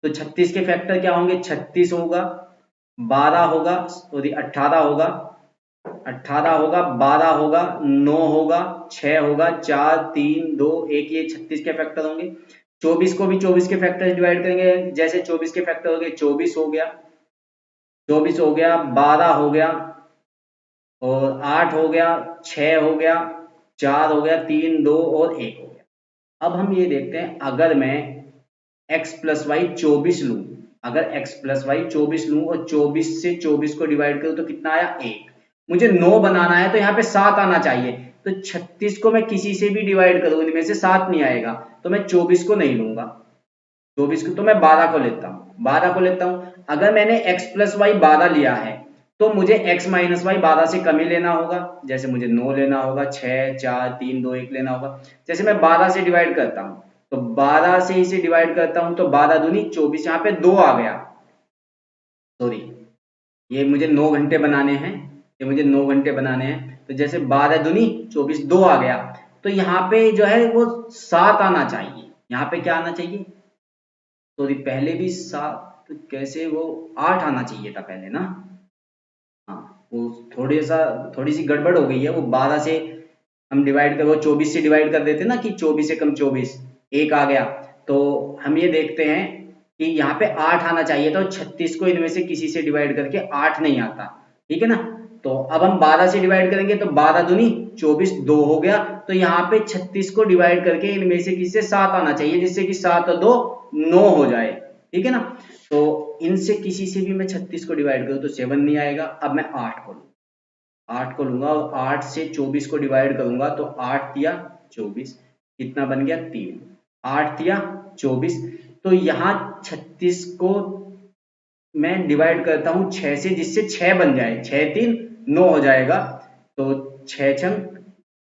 तो 36 के फैक्टर क्या होंगे? 36 होगा, 12 होगा, सॉरी 18 होगा, 18 होगा, 12 होगा, 9 होगा, 6 होगा, 4 3 2 1, ये 36 के फैक्टर होंगे। 24 को भी 24 के फैक्टर से डिवाइड करेंगे, जैसे 24 के फैक्टर हो गए, 24 हो गया, 24 हो गया, 12 हो गया, और 8 हो गया, 6 हो गया, 4 हो गया, 3 2 और 1 हो गया। अब हम ये देखते हैं, अगर मैं x प्लस वाई 24 लूं, अगर x प्लस वाई 24 लूं और 24 से 24 को डिवाइड करूं तो कितना आया? 1। मुझे 9 बनाना है तो यहाँ पे 7 आना चाहिए। तो 36 को मैं किसी से भी डिवाइड करूं, इनमें से 7 नहीं आएगा, तो मैं 24 को नहीं लूंगा। 24 को तो मैं 12 को लेता हूं, 12 को लेता हूं। अगर मैंने x प्लस वाई 12 लिया है तो मुझे x माइनस वाई 12 से कम ही लेना होगा। जैसे मुझे 9 लेना होगा, 6 4 3 2 1 लेना होगा। जैसे मैं 12 से डिवाइड करता हूं तो 12 से इसे डिवाइड करता हूं तो 12 दूनी 24, यहाँ पे 2 आ गया, सॉरी ये मुझे 9 घंटे बनाने हैं, ये मुझे 9 घंटे बनाने हैं। तो जैसे 12 दूनी 24, 2 आ गया, तो यहाँ पे जो है वो 7 आना चाहिए। यहाँ पे क्या आना चाहिए? सॉरी पहले भी 7, कैसे वो 8 आना चाहिए था पहले ना। हाँ, वो थोड़ी सी गड़बड़ हो गई है। वो 12 से हम डिवाइड कर, वो 24 से डिवाइड कर देते ना कि 24 से कम 24, 1 आ गया। तो हम ये देखते हैं कि यहाँ पे 8 आना चाहिए था, और 36 को इनमें से किसी से डिवाइड करके 8 नहीं आता। ठीक है ना, तो अब हम 12 से डिवाइड करेंगे तो 12 दूनी 24, 2 हो गया। तो यहाँ पे 36 को डिवाइड करके इनमें से किसी से 7 आना चाहिए, जिससे कि 7 और 2 9 हो जाए। ठीक है ना, तो इनसे किसी से भी मैं 36 को डिवाइड करूं तो 7 नहीं आएगा। अब मैं 8 को लूंगा और 8 से 24 को डिवाइड करूंगा तो 8 या 24 कितना बन गया? 3। 8 या 24, तो यहाँ 36 को मैं डिवाइड करता हूं 6 से, जिससे 6 बन जाए, 6 3 9 हो जाएगा। तो 6 छंग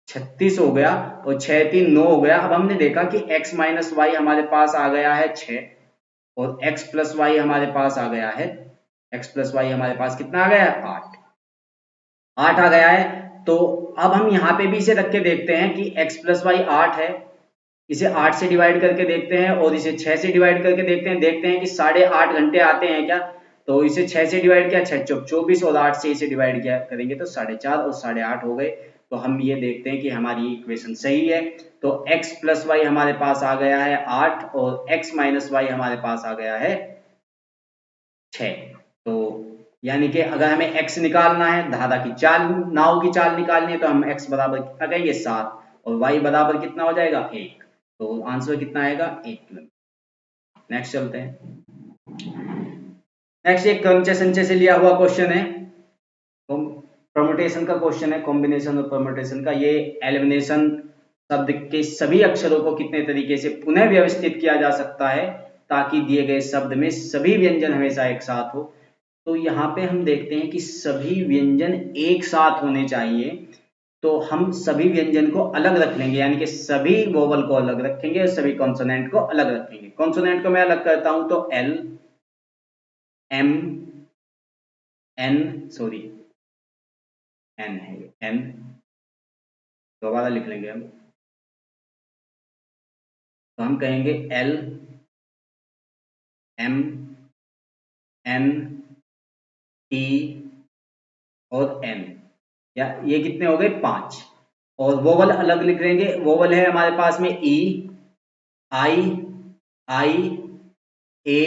36 हो गया और 6 3 9 हो गया। अब हमने देखा कि x माइनस वाई हमारे पास आ गया है 6 और x प्लस वाई हमारे पास आ गया है, x प्लस वाई हमारे पास कितना आ गया है 8 आ गया है। तो अब हम यहाँ पे भी इसे रख के देखते हैं कि x प्लस वाई 8 है, इसे 8 से डिवाइड करके देखते हैं और इसे 6 से डिवाइड करके देखते हैं कि 8.5 घंटे आते हैं क्या। तो इसे 6 से डिवाइड किया 6 चौक 24 और 8 से इसे डिवाइड किया करेंगे तो 4.5 और 8.5 हो गए। तो हम ये देखते हैं कि हमारी इक्वेशन सही है। तो x प्लस वाई हमारे पास आ गया है 8 और x माइनस वाई हमारे पास आ गया है 6। तो यानी कि अगर हमें x निकालना है, धारा की चाल, नाव की चाल निकालनी है, तो हम x बराबर कितना कहेंगे 7 और y बराबर कितना हो जाएगा 1। तो आंसर कितना आएगा 1 किलोमीटर। नेक्स्ट चलते हैं। नेक्स्ट एक क्रमचय संचय से लिया हुआ क्वेश्चन है, परमुटेशन का क्वेश्चन है, कॉम्बिनेशन और परमुटेशन का। ये एलिमिनेशन शब्द के सभी अक्षरों को कितने तरीके से पुनः व्यवस्थित किया जा सकता है ताकि दिए गए शब्द में सभी व्यंजन हमेशा एक साथ हो। तो यहाँ पे हम देखते हैं कि सभी व्यंजन एक साथ होने चाहिए, तो हम सभी व्यंजन को अलग रख लेंगे, यानी कि सभी वोवल को अलग रखेंगे और सभी कॉन्सोनेंट को अलग रखेंगे। कॉन्सोनेंट को मैं अलग करता हूं तो L M N, sorry N है ये, एन दोबारा लिख लेंगे हम। तो हम कहेंगे एल एम एन टी और एन, या ये कितने हो गए 5। और वोवल अलग लिख लेंगे। वोवल है हमारे पास में ई, आई, आई, ए,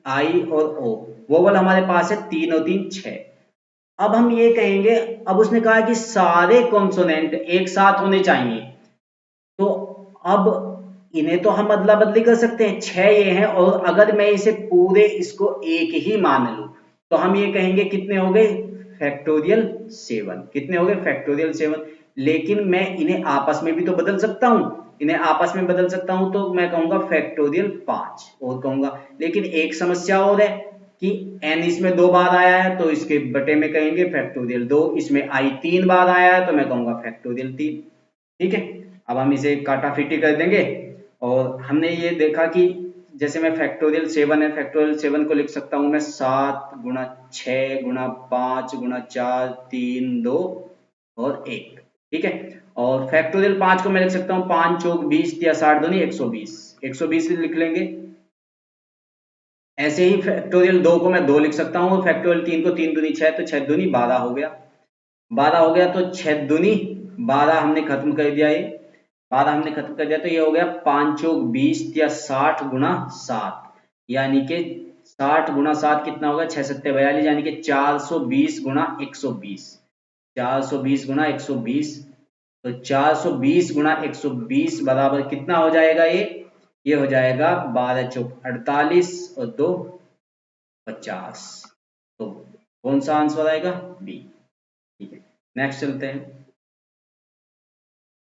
आई और ओ। वोवल हमारे पास है 3 और 3 6। अब हम ये कहेंगे, अब उसने कहा कि सारे कॉन्सोनेंट एक साथ होने चाहिए, तो अब इन्हें तो हम अदला बदली कर सकते हैं। 6 ये हैं और अगर मैं इसे पूरे इसको एक ही मान लूं तो हम ये कहेंगे कितने हो गए फैक्टोरियल 7। कितने हो गए फैक्टोरियल 7। लेकिन मैं इन्हें आपस में भी तो बदल सकता हूं, इन्हें आपस में बदल सकता हूं तो मैं कहूंगा फैक्टोरियल 5 और कहूंगा। लेकिन एक समस्या और है कि n इसमें 2 बार आया है तो इसके बटे में कहेंगे फैक्टोरियल 2। इसमें i 3 बार आया है तो मैं कहूंगा फैक्टोरियल 3। ठीक है, अब हम इसे काटाफीटी कर देंगे। और हमने ये देखा कि जैसे मैं फैक्टोरियल 7 है, फैक्टोरियल 7 को लिख सकता हूं मैं 7 गुणा 6 गुणा 5 गुणा 4 3 2 और 1। ठीक है, और फैक्टोरियल 5 को मैं लिख सकता हूं 5 चौक 20 या 60 दूनी 120, 120 लिख लेंगे। ऐसे ही फैक्टोरियल 2 को मैं 2 लिख सकता हूं, और फैक्टोरियल 3 को 3 दूनी 6 तो 6 दूनी 12 हो गया। 12 हो गया तो 6 दूनी 12 हमने खत्म कर दिया। ये 12 हमने खत्म कर दिया तो ये हो गया 5 चौक 20 या 60 गुणा 7, यानी कि 60 गुणा 7 कितना होगा 6 सत्ते 42, यानी कि 420 गुणा 120। 420 गुणा 120, तो 420 गुणा 120 बराबर कितना हो जाएगा ये हो जाएगा 12 चौक 48 और 2 50। तो कौन सा आंसर आएगा बी। ठीक है, नेक्स्ट चलते हैं।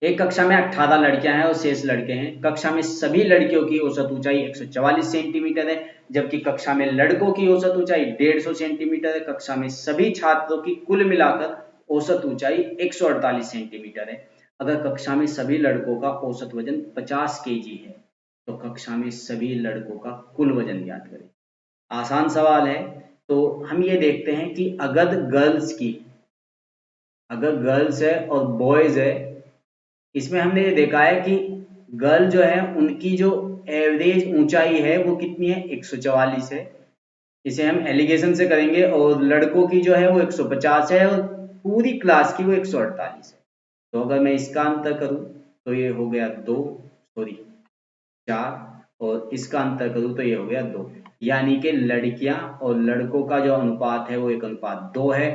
एक कक्षा में 18 लड़कियां हैं और शेष लड़के हैं। कक्षा में सभी लड़कियों की औसत ऊंचाई 144 सेंटीमीटर है, जबकि कक्षा में लड़कों की औसत ऊंचाई 150 सेंटीमीटर है। कक्षा में सभी छात्रों की कुल मिलाकर औसत ऊंचाई 148 सेंटीमीटर है। अगर कक्षा में सभी लड़कों का औसत वजन 50 केजी है तो कक्षा में सभी लड़कों का कुल वजन ज्ञात करें। आसान सवाल है। तो हम ये देखते हैं कि अगर गर्ल्स है और बॉयज है, इसमें हमने ये देखा है कि गर्ल जो है उनकी जो एवरेज ऊंचाई है वो कितनी है 144 है, इसे हम एलिगेशन से करेंगे। और लड़कों की जो है वो 150 है और पूरी क्लास की वो 148 है। तो अगर मैं इसका अंतर करूं तो ये हो गया 4, और इसका अंतर करूं तो ये हो गया 2, यानी कि लड़कियां और लड़कों का जो अनुपात है वो 1:2 है।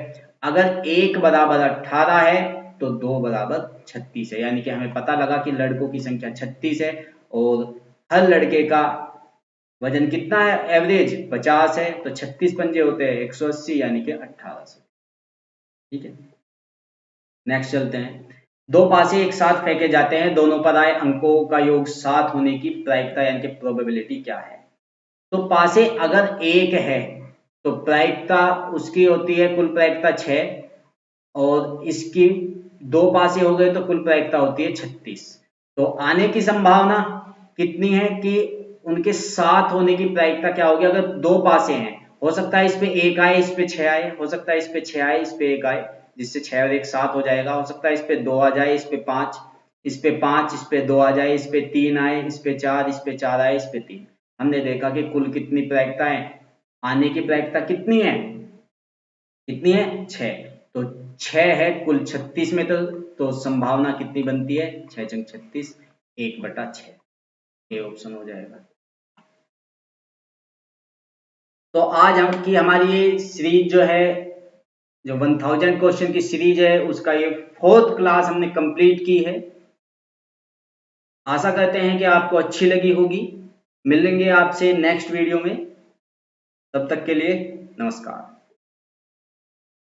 अगर 1 बराबर 18 है तो 2 बराबर 36 है, यानी कि हमें पता लगा कि लड़कों की संख्या 36 है और हर लड़के का वजन कितना है एवरेज 50 है, तो 36 पंजे होते हैं 180, यानी कि 1800। ठीक है, नेक्स्ट चलते हैं। दो पासे एक साथ फेंके जाते हैं, दोनों पर आए अंकों का योग 7 होने की प्रायिकता यानी कि प्रोबेबिलिटी क्या है। तो पासे अगर एक है तो प्रायिकता उसकी होती है कुल प्रायिकता 6, और इसकी 2 पासे हो गए तो कुल प्रायिकता होती है 36। तो आने की संभावना कितनी है कि उनके साथ होने की प्रायिकता क्या होगी? अगर 2 पासे हैं, हो सकता है इस पे 1 आए, इस पे 6 आए, हो सकता है इस पे 6 आए, इस पे 1 आए, जिससे 6 और 1 7 हो जाएगा। हो सकता है इस पे 2 आ जाए, इस पे 5, इस पे 5, इस पे 2 आ जाए, इस पे 3 आए, इस पे 4, इस पे 4 आए, इस पे 3। हमने देखा कि कुल कितनी प्रायिकता है, आने की प्रायिकता कितनी है? कितनी है? 6। तो 6 है कुल 36 में, तो संभावना कितनी बनती है? 6 चंग 36, 1/6। ये ऑप्शन हो जाएगा। तो आज हम की हमारी ये सीरीज जो है, जो 1000 क्वेश्चन की सीरीज है, उसका ये 4th क्लास हमने कंप्लीट की है। आशा करते हैं कि आपको अच्छी लगी होगी। मिलेंगे आपसे नेक्स्ट वीडियो में, तब तक के लिए नमस्कार।